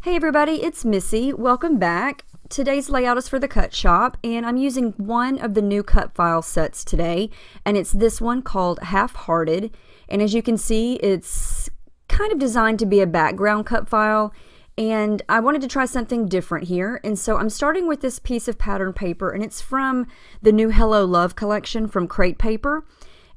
Hey everybody, it's Missy. Welcome back. Today's layout is for the Cut Shop, and I'm using one of the new cut file sets today, and it's this one called Half-Hearted. And as you can see, it's kind of designed to be a background cut file, and I wanted to try something different here. And so I'm starting with this piece of pattern paper, and it's from the new Hello Love collection from Crate Paper.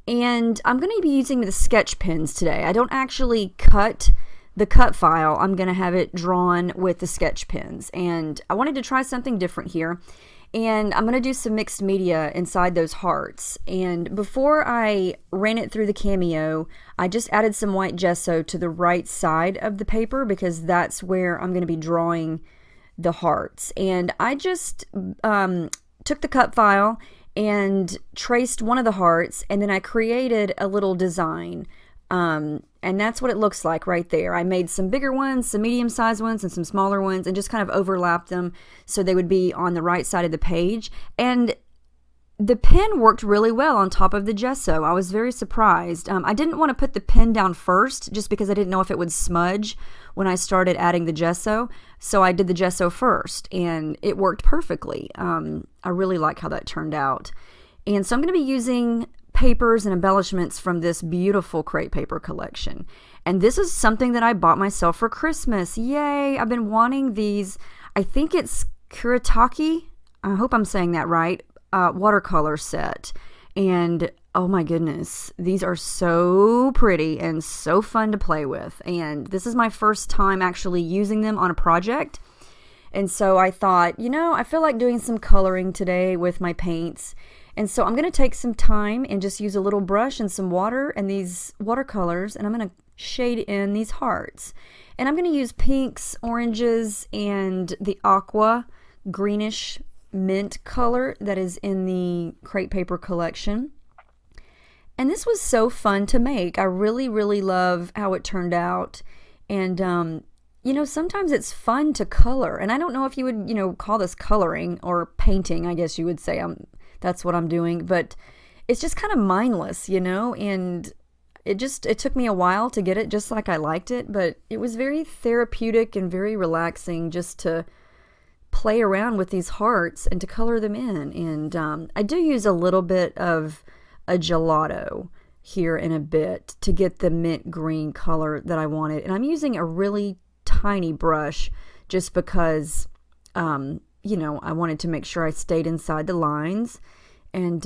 And I'm going to be using the sketch pens today. I don't actually cut the cut file. I'm going to have it drawn with the sketch pens, and I wanted to try something different here, and I'm going to do some mixed media inside those hearts. And before I ran it through the Cameo, I just added some white gesso to the right side of the paper because that's where I'm going to be drawing the hearts. And I just took the cut file and traced one of the hearts, and then I created a little design. And that's what it looks like right there. I made some bigger ones, some medium-sized ones, and some smaller ones, and just kind of overlapped them so they would be on the right side of the page. And the pen worked really well on top of the gesso. I was very surprised. I didn't want to put the pen down first just because I didn't know if it would smudge when I started adding the gesso. So I did the gesso first, and it worked perfectly. I really like how that turned out. And so I'm going to be using papers and embellishments from this beautiful Crate Paper collection. And this is something that I bought myself for Christmas. Yay! I've been wanting these, I think it's Kuretake, I hope I'm saying that right, watercolor set. And oh my goodness, these are so pretty and so fun to play with. And this is my first time actually using them on a project. And so I thought, I feel like doing some coloring today with my paints. And so I'm going to take some time and just use a little brush and some water and these watercolors, and I'm going to shade in these hearts. And I'm going to use pinks, oranges, and the aqua greenish mint color that is in the Crate Paper collection. And this was so fun to make. I really, really love how it turned out. And, sometimes it's fun to color. And I don't know if you would, call this coloring or painting, I guess you would say. That's what I'm doing, but it's just kind of mindless, and it took me a while to get it just like I liked it, but it was very therapeutic and very relaxing just to play around with these hearts and to color them in. And I do use a little bit of a gelato here in a bit to get the mint green color that I wanted, and I'm using a really tiny brush just because I wanted to make sure I stayed inside the lines, and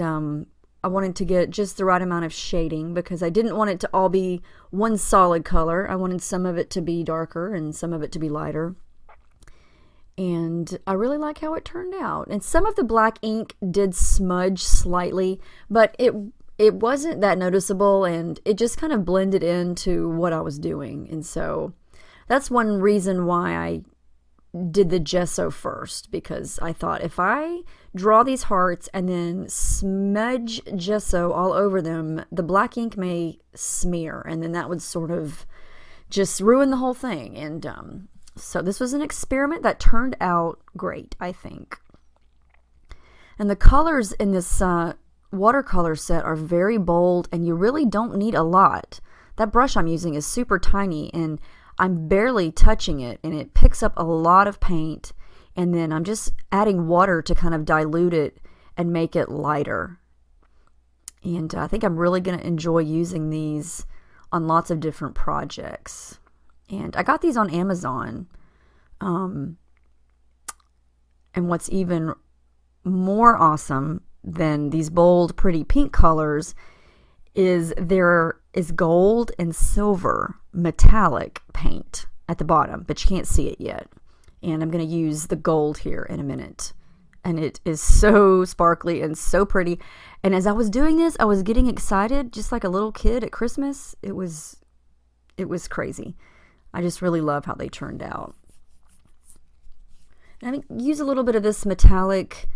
I wanted to get just the right amount of shading because I didn't want it to all be one solid color. I wanted some of it to be darker and some of it to be lighter. And I really like how it turned out. And some of the black ink did smudge slightly, but it wasn't that noticeable, and it just kind of blended into what I was doing. And so that's one reason why I did the gesso first, because I thought if I draw these hearts and then smudge gesso all over them, the black ink may smear, and then that would sort of just ruin the whole thing. And so this was an experiment that turned out great, I think. And the colors in this watercolor set are very bold, and you really don't need a lot. That brush I'm using is super tiny, and I'm barely touching it, and it picks up a lot of paint, and then I'm just adding water to kind of dilute it and make it lighter. And I think I'm really going to enjoy using these on lots of different projects. And I got these on Amazon. And what's even more awesome than these bold, pretty pink colors is there is gold and silver metallic paint at the bottom, but you can't see it yet. And I'm going to use the gold here in a minute. And it is so sparkly and so pretty. And as I was doing this, I was getting excited just like a little kid at Christmas. It was crazy. I just really love how they turned out. And I use a little bit of this metallic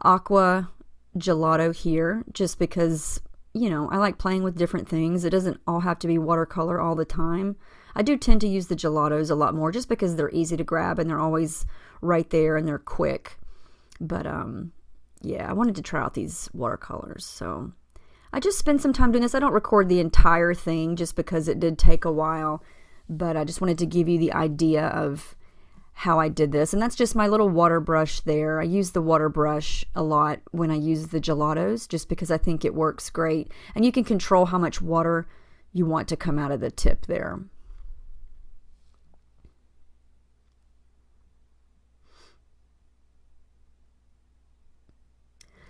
aqua gelato here just because I like playing with different things. It doesn't all have to be watercolor all the time. I do tend to use the gelatos a lot more just because they're easy to grab and they're always right there and they're quick. But yeah, I wanted to try out these watercolors. So I just spent some time doing this. I don't record the entire thing just because it did take a while. But I just wanted to give you the idea of how I did this. And that's just my little water brush there. I use the water brush a lot when I use the gelatos, just because I think it works great. And you can control how much water you want to come out of the tip there.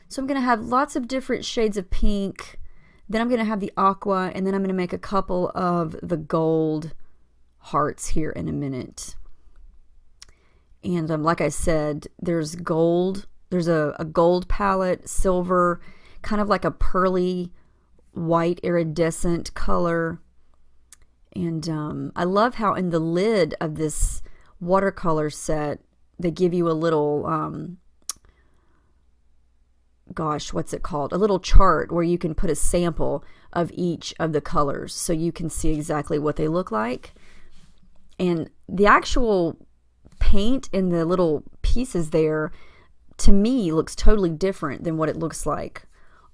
So I'm going to have lots of different shades of pink. Then I'm going to have the aqua, and then I'm going to make a couple of the gold hearts here in a minute. And like I said, there's gold. There's a gold palette, silver, kind of like a pearly white iridescent color. And I love how in the lid of this watercolor set, they give you a little, gosh, what's it called? A little chart where you can put a sample of each of the colors so you can see exactly what they look like. And the actual paint in the little pieces there, to me, looks totally different than what it looks like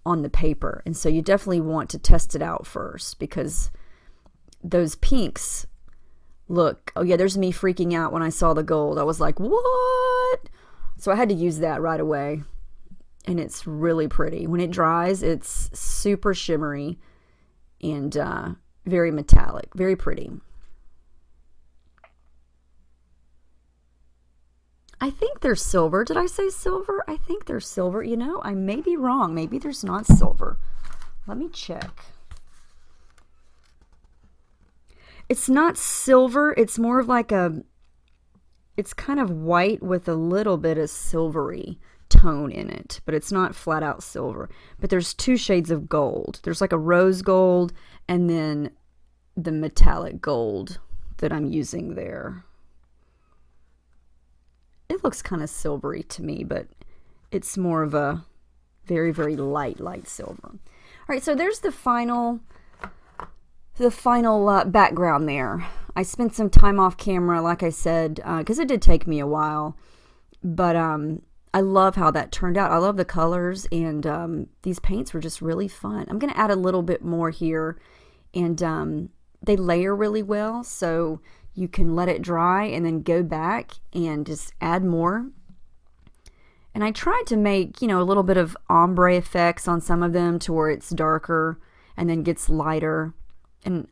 on the paper. And so you definitely want to test it out first, because those pinks look, oh yeah, there's me freaking out when I saw the gold. I was like, what? So I had to use that right away. And it's really pretty. When it dries, it's super shimmery and very metallic, very pretty. I think they're silver. Did I say silver? I think they're silver. You know, I may be wrong. Maybe there's not silver. Let me check. It's not silver. It's more of like it's kind of white with a little bit of silvery tone in it, but it's not flat out silver. But there's two shades of gold. There's like a rose gold and then the metallic gold that I'm using there. It looks kind of silvery to me, but it's more of a very, very light silver. All right, so there's the final background there. I spent some time off camera, like I said, because it did take me a while, but I love how that turned out. I love the colors, and these paints were just really fun. I'm going to add a little bit more here, and they layer really well, so you can let it dry and then go back and just add more. And I tried to make, a little bit of ombre effects on some of them to where it's darker and then gets lighter. And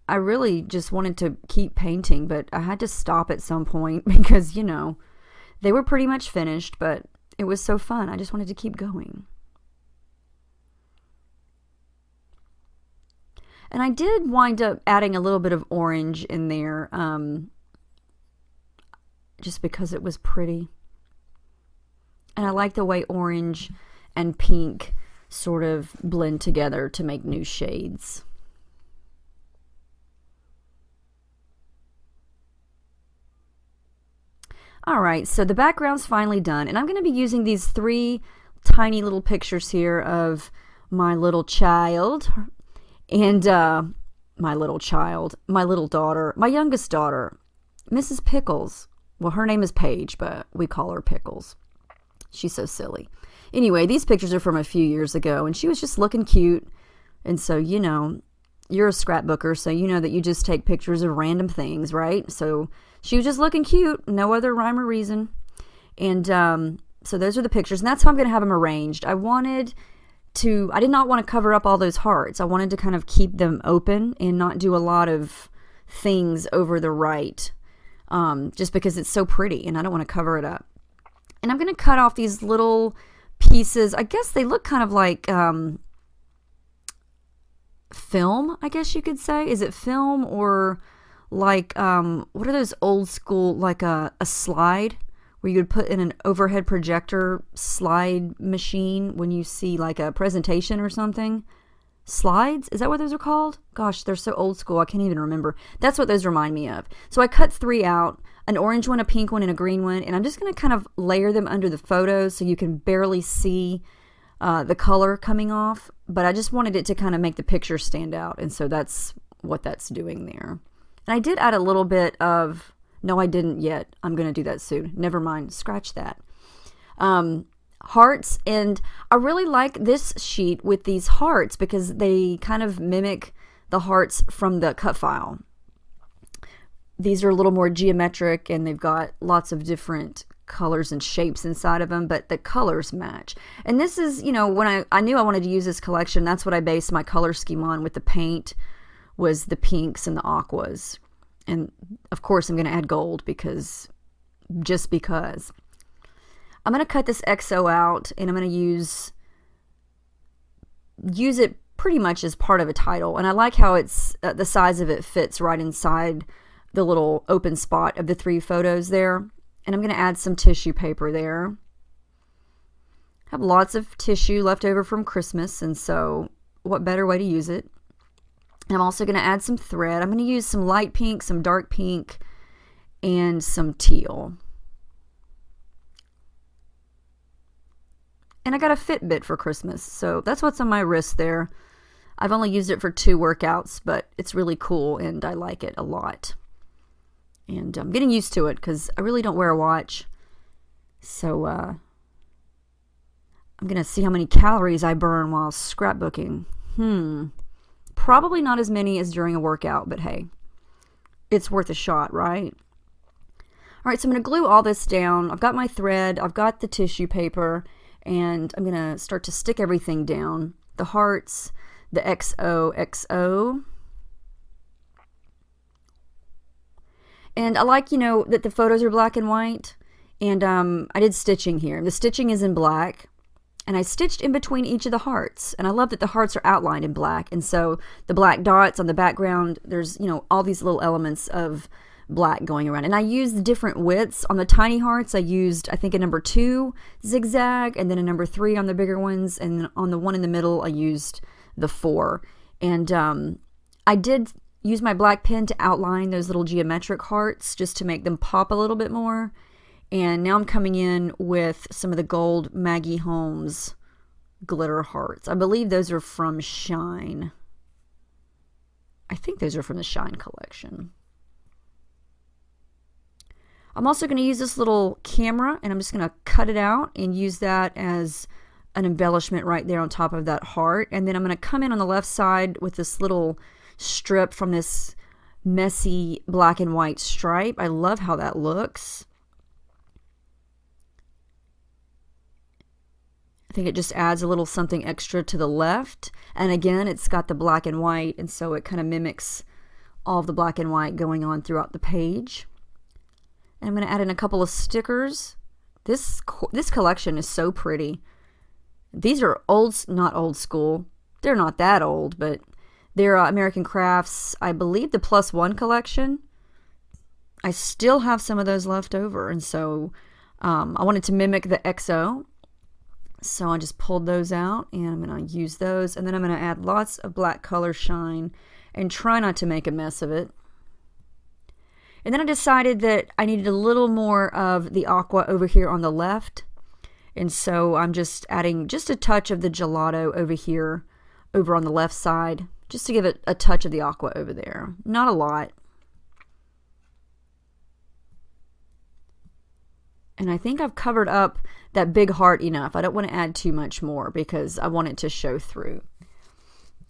I really just wanted to keep painting, but I had to stop at some point because, they were pretty much finished, but it was so fun. I just wanted to keep going. And I did wind up adding a little bit of orange in there, just because it was pretty. And I like the way orange and pink sort of blend together to make new shades. All right, so the background's finally done, and I'm going to be using these 3 tiny little pictures here of my little child and my little daughter, my youngest daughter, Mrs. Pickles. Well, her name is Paige, but we call her Pickles. She's so silly. Anyway, these pictures are from a few years ago, and she was just looking cute. And so, you're a scrapbooker, so you know that you just take pictures of random things, right? So she was just looking cute, no other rhyme or reason. And so those are the pictures, and that's how I'm going to have them arranged. I did not want to cover up all those hearts. I wanted to kind of keep them open and not do a lot of things over the right, just because it's so pretty and I don't want to cover it up. And I'm going to cut off these little pieces. I guess they look kind of like film, I guess you could say. Is it film or like, what are those old school, like a slide where you would put in an overhead projector slide machine when you see like a presentation or something? Slides? Is that what those are called? Gosh, they're so old school, I can't even remember. That's what those remind me of. So I cut 3 out, an orange one, a pink one, and a green one, and I'm just going to kind of layer them under the photos so you can barely see the color coming off, but I just wanted it to kind of make the picture stand out, and so that's what that's doing there. And I did add a little bit of, no, I didn't yet. I'm going to do that soon. Never mind. Scratch that. Hearts, and I really like this sheet with these hearts because they kind of mimic the hearts from the cut file. these are a little more geometric, and they've got lots of different colors and shapes inside of them, but the colors match. And this is, you know, when I knew I wanted to use this collection, that's what I based my color scheme on with the paint, was the pinks and the aquas. And of course I'm going to add gold just because. I'm going to cut this XO out, and I'm going to use it pretty much as part of a title. And I like how it's the size of it fits right inside the little open spot of the 3 photos there. And I'm going to add some tissue paper there. I have lots of tissue left over from Christmas, and so what better way to use it? And I'm also going to add some thread. I'm going to use some light pink, some dark pink, and some teal. And I got a Fitbit for Christmas, so that's what's on my wrist there. I've only used it for 2 workouts, but it's really cool, and I like it a lot. And I'm getting used to it because I really don't wear a watch. So I'm going to see how many calories I burn while scrapbooking. Probably not as many as during a workout, but hey, it's worth a shot, right? All right, so I'm going to glue all this down. I've got my thread, I've got the tissue paper, and I'm going to start to stick everything down. The hearts, the XOXO. And I like, you know, that the photos are black and white. And I did stitching here. The stitching is in black. And I stitched in between each of the hearts. And I love that the hearts are outlined in black. And so the black dots on the background, there's, you know, all these little elements of black going around. And I used different widths. On the tiny hearts, I used, I think, a number 2 zigzag, and then a number 3 on the bigger ones. And on the one in the middle, I used the 4. And I did use my black pen to outline those little geometric hearts just to make them pop a little bit more. And now I'm coming in with some of the gold Maggie Holmes glitter hearts. I believe those are from Shine. I think those are from the Shine collection. I'm also going to use this little camera, and I'm just going to cut it out and use that as an embellishment right there on top of that heart. And then I'm going to come in on the left side with this little strip from this messy black and white stripe. I love how that looks. I think it just adds a little something extra to the left. And again, it's got the black and white, and so it kind of mimics all of the black and white going on throughout the page. And I'm going to add in a couple of stickers. This collection is so pretty. These are not old school. They're not that old, but they're American Crafts, I believe the +1 collection. I still have some of those left over, and so I wanted to mimic the XO. So I just pulled those out, and I'm going to use those, and then I'm going to add lots of black color shine and try not to make a mess of it. And then I decided that I needed a little more of the aqua over here on the left. And so I'm just adding just a touch of the gelato over here, over on the left side, just to give it a touch of the aqua over there. Not a lot. And I think I've covered up that big heart enough. I don't want to add too much more because I want it to show through.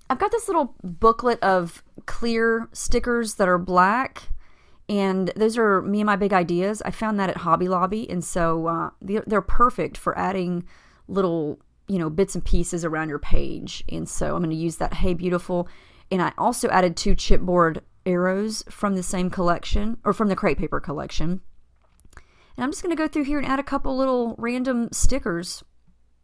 I've got this little booklet of clear stickers that are black. And those are me and my big ideas. I found that at Hobby Lobby, and so they're perfect for adding little, bits and pieces around your page. And so I'm going to use that Hey Beautiful. And I also added 2 chipboard arrows from the same collection, or from the crepe paper collection. And I'm just going to go through here and add a couple little random stickers.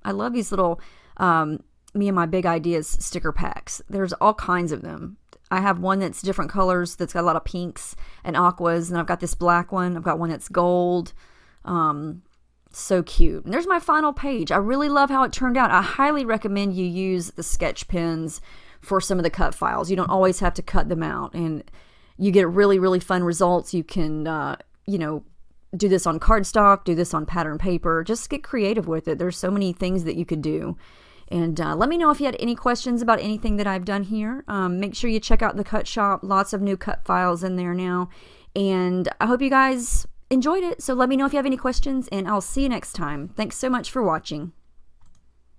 I love these little me and my big ideas sticker packs. There's all kinds of them. I have one that's different colors that's got a lot of pinks and aquas, and I've got this black one. I've got one that's gold. So cute. And there's my final page. I really love how it turned out. I highly recommend you use the sketch pens for some of the cut files. You don't always have to cut them out, and you get really, really fun results. You can, do this on cardstock, do this on pattern paper. Just get creative with it. There's so many things that you could do. And let me know if you had any questions about anything that I've done here. Make sure you check out the Cut Shop. Lots of new cut files in there now. And I hope you guys enjoyed it. So let me know if you have any questions, and I'll see you next time. Thanks so much for watching.